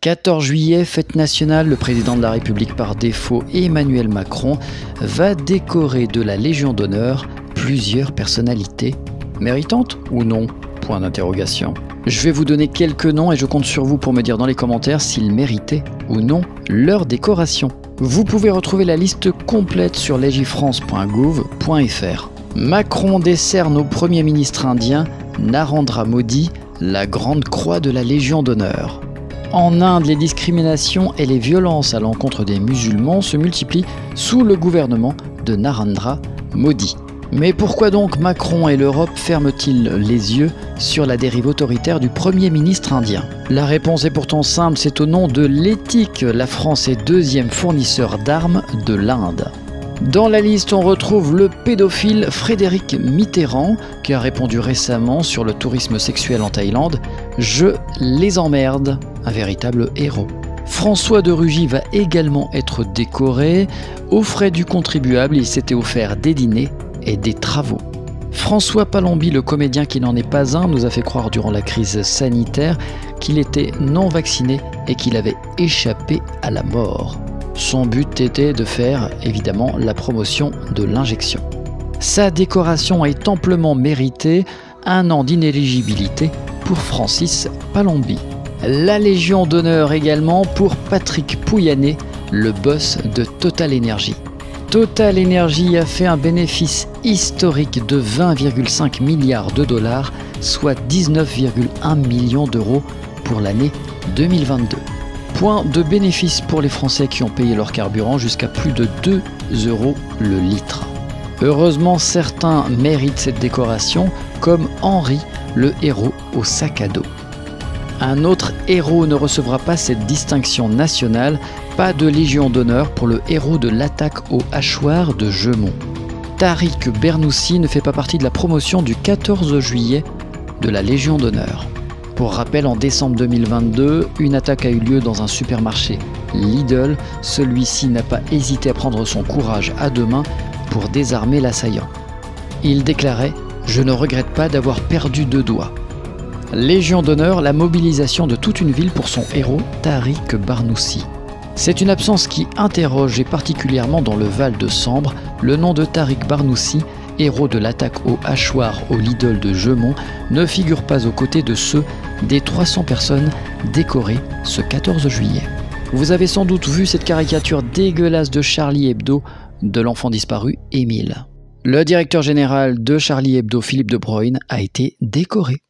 14 juillet, fête nationale, le président de la République par défaut, Emmanuel Macron, va décorer de la Légion d'honneur plusieurs personnalités. Méritantes ou non? Point d'interrogation. Je vais vous donner quelques noms et je compte sur vous pour me dire dans les commentaires s'ils méritaient ou non leur décoration. Vous pouvez retrouver la liste complète sur legifrance.gouv.fr. Macron décerne au Premier ministre indien Narendra Modi la Grande Croix de la Légion d'honneur. En Inde, les discriminations et les violences à l'encontre des musulmans se multiplient sous le gouvernement de Narendra Modi. Mais pourquoi donc Macron et l'Europe ferment-ils les yeux sur la dérive autoritaire du Premier ministre indien? La réponse est pourtant simple, c'est au nom de l'éthique. La France est deuxième fournisseur d'armes de l'Inde. Dans la liste, on retrouve le pédophile Frédéric Mitterrand, qui a répondu récemment sur le tourisme sexuel en Thaïlande « Je les emmerde », un véritable héros. François de Rugy va également être décoré. Aux frais du contribuable, il s'était offert des dîners et des travaux. François Palombi, le comédien qui n'en est pas un, nous a fait croire durant la crise sanitaire qu'il était non vacciné et qu'il avait échappé à la mort. Son but était de faire, évidemment, la promotion de l'injection. Sa décoration est amplement méritée, 1 an d'inéligibilité pour Francis Palombi. La Légion d'honneur également pour Patrick Pouyanné, le boss de Total Energy. Total Energy a fait un bénéfice historique de 20,5 milliards de dollars, soit 19,1 millions d'euros pour l'année 2022. Point de bénéfice pour les Français qui ont payé leur carburant jusqu'à plus de 2 € le litre. Heureusement, certains méritent cette décoration, comme Henri, le héros au sac à dos. Un autre héros ne recevra pas cette distinction nationale, pas de Légion d'honneur pour le héros de l'attaque au hachoir de Jeumont. Tariq Bernoussi ne fait pas partie de la promotion du 14 juillet de la Légion d'honneur. Pour rappel, en décembre 2022, une attaque a eu lieu dans un supermarché Lidl. Celui-ci n'a pas hésité à prendre son courage à deux mains pour désarmer l'assaillant. Il déclarait « Je ne regrette pas d'avoir perdu 2 doigts ». Légion d'honneur, la mobilisation de toute une ville pour son héros, Tariq Bernoussi. C'est une absence qui interroge, et particulièrement dans le Val de Sambre. Le nom de Tariq Bernoussi, héros de l'attaque au hachoir au Lidl de Jeumont, ne figure pas aux côtés de ceux des 300 personnes décorées ce 14 juillet. Vous avez sans doute vu cette caricature dégueulasse de Charlie Hebdo de l'enfant disparu Émile. Le directeur général de Charlie Hebdo, Philippe de Bruyne, a été décoré.